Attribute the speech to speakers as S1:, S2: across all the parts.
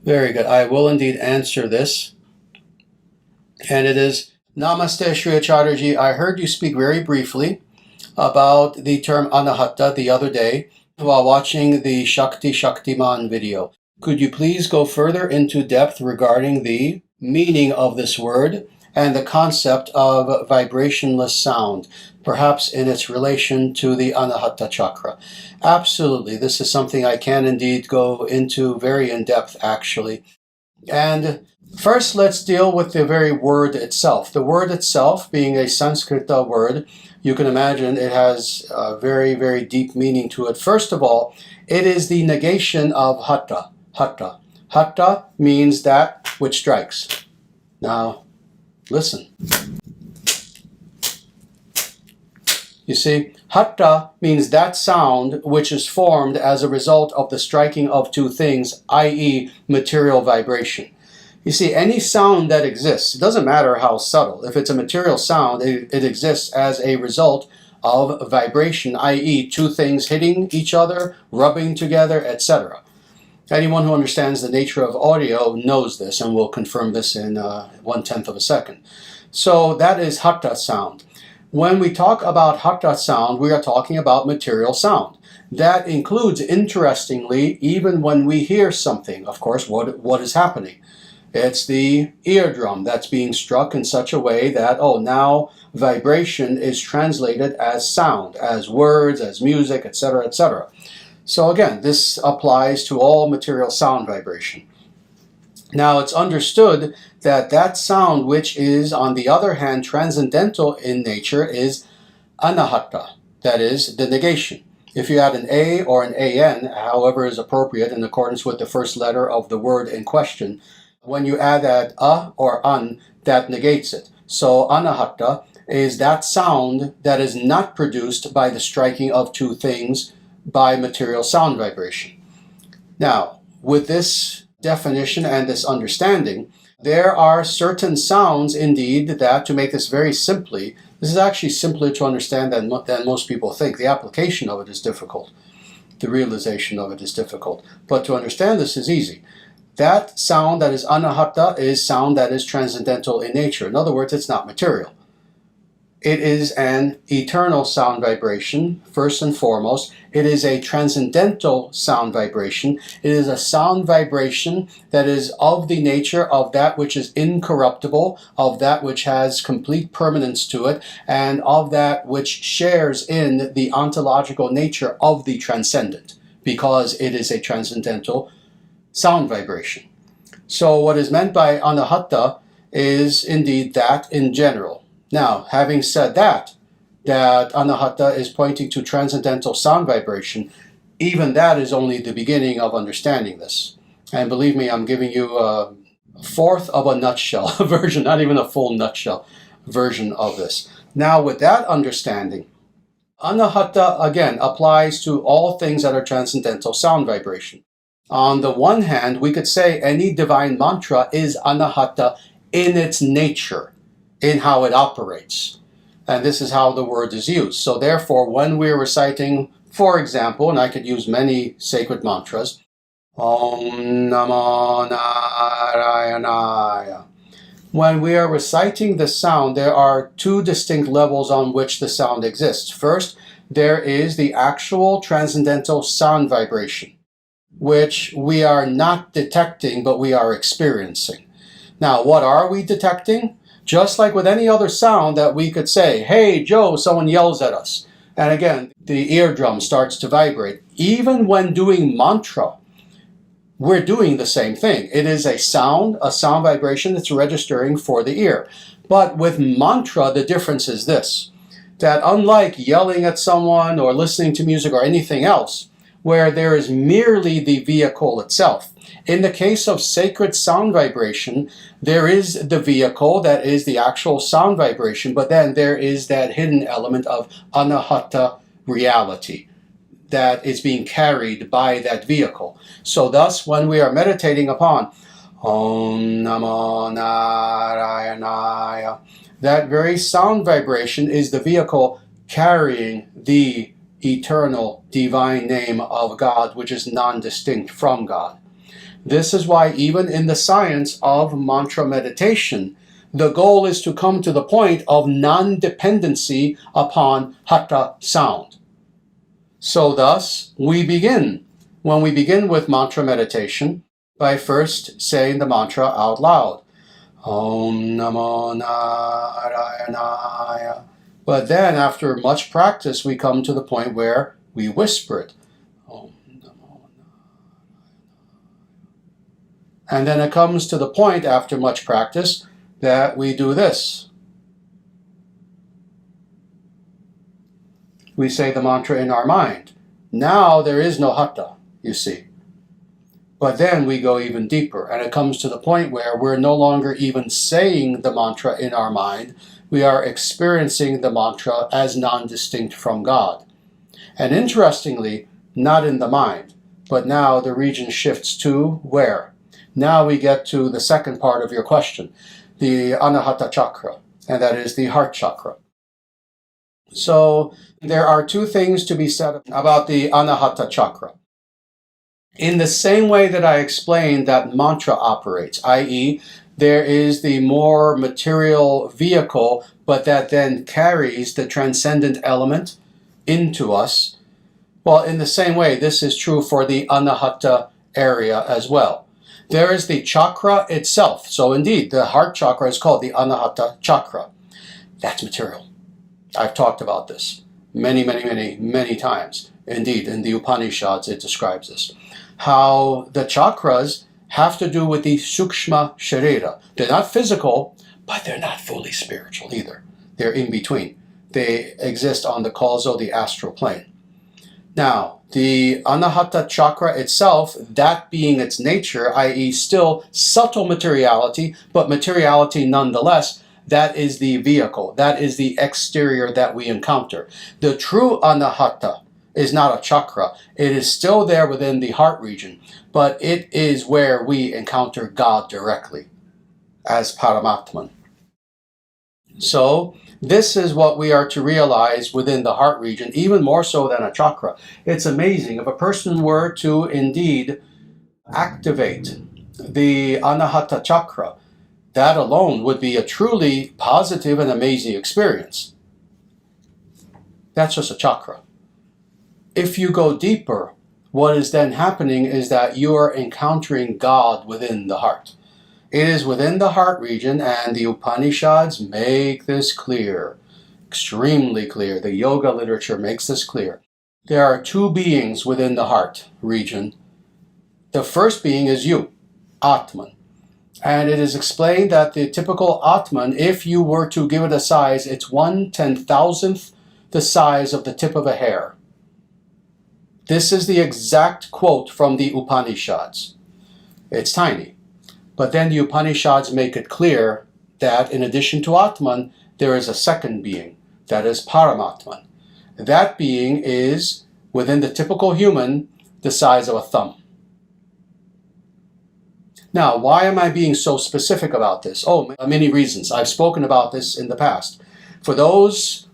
S1: Very good. I will indeed answer this. And it is, Namaste Sri Acharyaji. I heard you speak very briefly about the term Anāhata the other day while watching the Shakti Shaktiman video. Could you please go further into depth regarding the meaning of this word and the concept of vibrationless sound, perhaps in its relation to the Anāhata Chakra? Absolutely. This is something I can indeed go into very in depth, actually. And first, let's deal with the very word itself. The word itself, being a Sanskrit word, you can imagine it has a very, very deep meaning to it. First of all, it is the negation of hatha. Hatha. Hatha means that which strikes. Now, listen. You see, hatha means that sound which is formed as a result of the striking of two things, i.e. material vibration. You see, any sound that exists, it doesn't matter how subtle. If it's a material sound, it exists as a result of vibration, i.e. two things hitting each other, rubbing together, etc. Anyone who understands the nature of audio knows this and will confirm this in 1/10 of a second. So that is hatha sound. When we talk about hatha sound, we are talking about material sound. That includes, interestingly, even when we hear something, of course, what is happening? It's the eardrum that's being struck in such a way that, oh, now vibration is translated as sound, as words, as music, etc., etc. So again, this applies to all material sound vibration. Now, it's understood that that sound which is, on the other hand, transcendental in nature is Anāhata, that is, the negation. If you add an A or an AN, however is appropriate in accordance with the first letter of the word in question, when you add that A or An, that negates it. So Anāhata is that sound that is not produced by the striking of two things by material sound vibration. Now, with this definition and this understanding, there are certain sounds indeed that, to make this very simply, this is actually simpler to understand than most people think. The application of it is difficult. The realization of it is difficult. But to understand this is easy. That sound that is Anāhata is sound that is transcendental in nature. In other words, it's not material. It is an eternal sound vibration, first and foremost. It is a transcendental sound vibration. It is a sound vibration that is of the nature of that which is incorruptible, of that which has complete permanence to it, and of that which shares in the ontological nature of the transcendent, because it is a transcendental sound vibration. So what is meant by Anāhata is indeed that in general. Now, having said that Anāhata is pointing to transcendental sound vibration, even that is only the beginning of understanding this. And believe me, I'm giving you a fourth of a nutshell version, not even a full nutshell version of this. Now, with that understanding, Anāhata, again, applies to all things that are transcendental sound vibration. On the one hand, we could say any divine mantra is Anāhata in its nature, in how it operates. And this is how the word is used. So therefore, when we're reciting, for example, and I could use many sacred mantras, Om Namo Narayanaya. When we are reciting the sound, there are two distinct levels on which the sound exists. First, there is the actual transcendental sound vibration, which we are not detecting, but we are experiencing. Now, what are we detecting? Just like with any other sound that we could say, hey, Joe, someone yells at us. And again, the eardrum starts to vibrate. Even when doing mantra, we're doing the same thing. It is a sound vibration that's registering for the ear. But with mantra, the difference is this, that unlike yelling at someone or listening to music or anything else, where there is merely the vehicle itself, in the case of sacred sound vibration, there is the vehicle that is the actual sound vibration, but then there is that hidden element of Anāhata reality that is being carried by that vehicle. So thus, when we are meditating upon Om Namo Narayanaya, that very sound vibration is the vehicle carrying the eternal divine name of God, which is non-distinct from God. This is why even in the science of mantra meditation, the goal is to come to the point of non-dependency upon hatha sound. So thus, when we begin with mantra meditation, by first saying the mantra out loud. Om Namo Narayanaya. But then, after much practice, we come to the point where we whisper it. Om Namo Narayanaya. And then it comes to the point, after much practice, that we do this. We say the mantra in our mind. Now there is no hatha, you see. But then we go even deeper, and it comes to the point where we're no longer even saying the mantra in our mind. We are experiencing the mantra as non-distinct from God. And interestingly, not in the mind, but now the region shifts to where? Now we get to the second part of your question, the Anāhata Chakra, and that is the heart chakra. So there are two things to be said about the Anāhata Chakra. In the same way that I explained that mantra operates, i.e., there is the more material vehicle, but that then carries the transcendent element into us. Well, in the same way, this is true for the Anāhata area as well. There is the chakra itself. So indeed, the heart chakra is called the Anāhata Chakra. That's material. I've talked about this many times. Indeed, in the Upanishads, it describes this. How the chakras have to do with the sukshma sharira. They're not physical, but they're not fully spiritual either. They're in between. They exist on the causal, the astral plane. Now, the Anāhata Chakra itself, that being its nature, i.e. still subtle materiality, but materiality nonetheless, that is the vehicle, that is the exterior that we encounter. The true Anāhata is not a chakra. It is still there within the heart region, but it is where we encounter God directly as Paramatman. So this is what we are to realize within the heart region, even more so than a chakra. It's amazing. If a person were to indeed activate the Anāhata Chakra, that alone would be a truly positive and amazing experience. That's just a chakra. If you go deeper, what is then happening is that you are encountering God within the heart. It is within the heart region, and the Upanishads make this clear, extremely clear. The yoga literature makes this clear. There are two beings within the heart region. The first being is you, Atman. And it is explained that the typical Atman, if you were to give it a size, it's 1/10,000th the size of the tip of a hair. This is the exact quote from the Upanishads. It's tiny. But then the Upanishads make it clear that in addition to Atman, there is a second being, that is Paramatman. That being is, within the typical human, the size of a thumb. Now, why am I being so specific about this? Oh, many reasons. I've spoken about this in the past. For those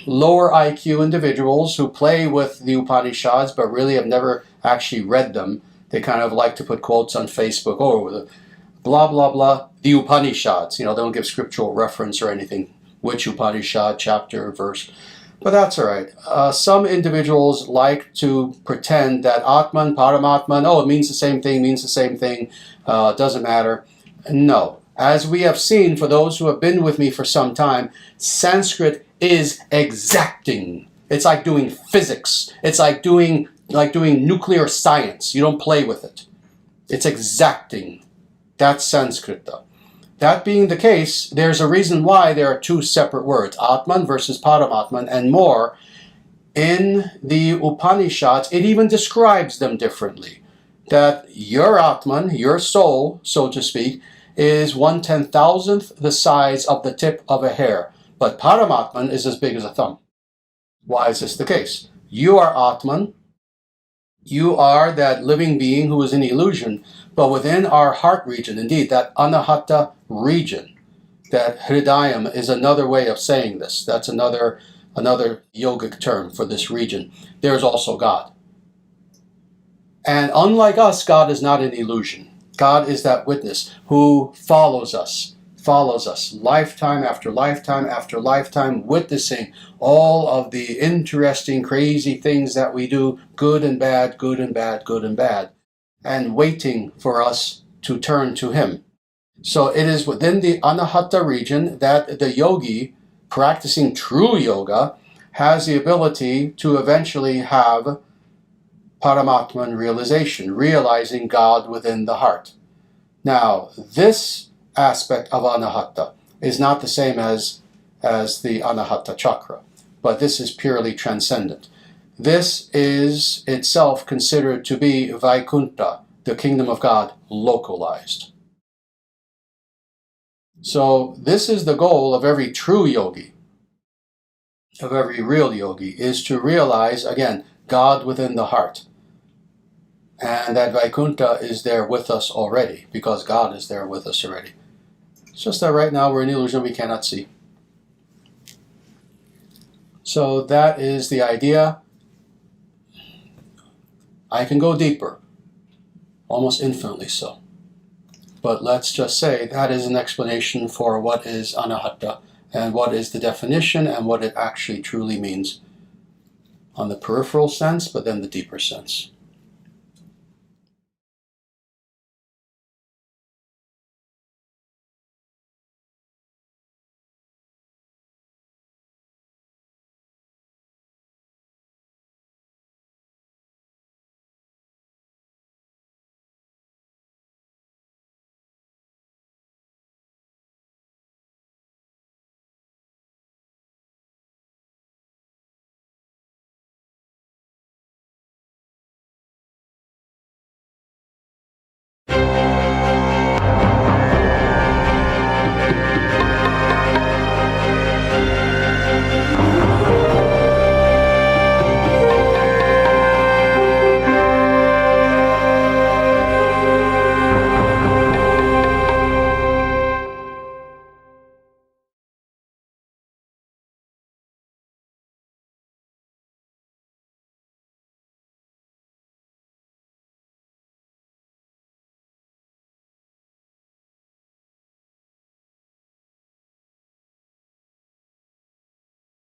S1: lower IQ individuals who play with the Upanishads but really have never actually read them, they kind of like to put quotes on Facebook, oh, blah, blah, blah, the Upanishads. They don't give scriptural reference or anything, which Upanishad, chapter, verse. But that's all right. Some individuals like to pretend that Atman, Paramatman, oh, it means the same thing, doesn't matter. No. As we have seen, for those who have been with me for some time, Sanskrit is exacting. It's like doing physics. It's like doing nuclear science. You don't play with it. It's exacting. That's Sanskrit, though. That being the case, there's a reason why there are two separate words, Atman versus Paramatman, and more. In the Upanishads, it even describes them differently. That your Atman, your soul, so to speak, is 1/10,000th the size of the tip of a hair. But Paramatman is as big as a thumb. Why is this the case? You are Atman. You are that living being who is an illusion. But within our heart region, indeed, that Anāhata region, that Hridayam is another way of saying this. That's another yogic term for this region. There's also God. And unlike us, God is not an illusion. God is that witness who follows us, lifetime after lifetime after lifetime, witnessing all of the interesting, crazy things that we do, good and bad, good and bad, good and bad, and waiting for us to turn to Him. So it is within the Anāhata region that the yogi, practicing true yoga, has the ability to eventually have Paramatman realization, realizing God within the heart. Now, this aspect of Anāhata is not the same as the Anāhata Chakra, but this is purely transcendent. This is itself considered to be Vaikuntha, the kingdom of God, localized. So this is the goal of every true yogi, of every real yogi, is to realize, again, God within the heart. And that Vaikuntha is there with us already, because God is there with us already. It's just that right now we're in illusion we cannot see. So that is the idea. I can go deeper, almost infinitely so. But let's just say that is an explanation for what is Anāhata, and what is the definition, and what it actually truly means on the peripheral sense, but then the deeper sense.